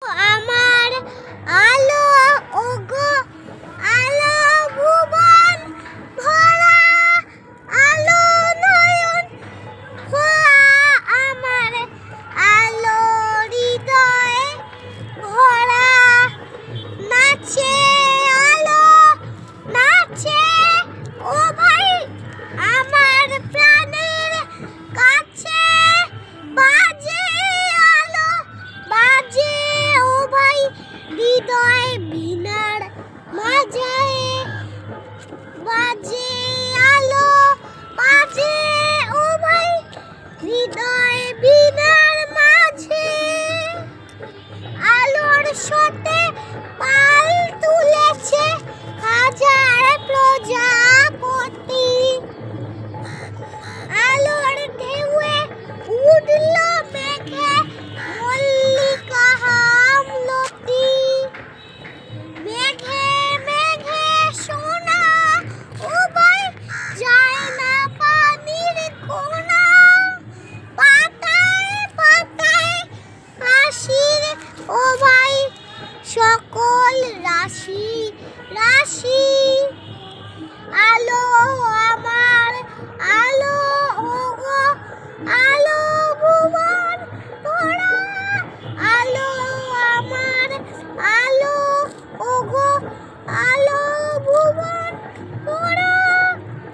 আমার আলো ওগো আলো ভুবন ভরা আলো নয়ন ভরা আমার আলো হৃদয়ে ভরা নাচে আলো নাচে ও ভাই আমার প্রাণের কাছে বাজে আলো বাজে ও ভাই হৃদয় বিনার মাঝে বাজে আলো বাজে ও ভাই হৃদয় বিনার মাঝে আলোর সাথে পাল তুলেছে হাজার প্রজাপতি আলোর ঢেউয়ে উঠল মেঘে মল্লিকা আমলতি মেঘে মেঘে সোনা ও ভাই যায় না পানির কোনা পাতায় পাতায় হাসির ও ভাই সকল রাশি রাশি আলো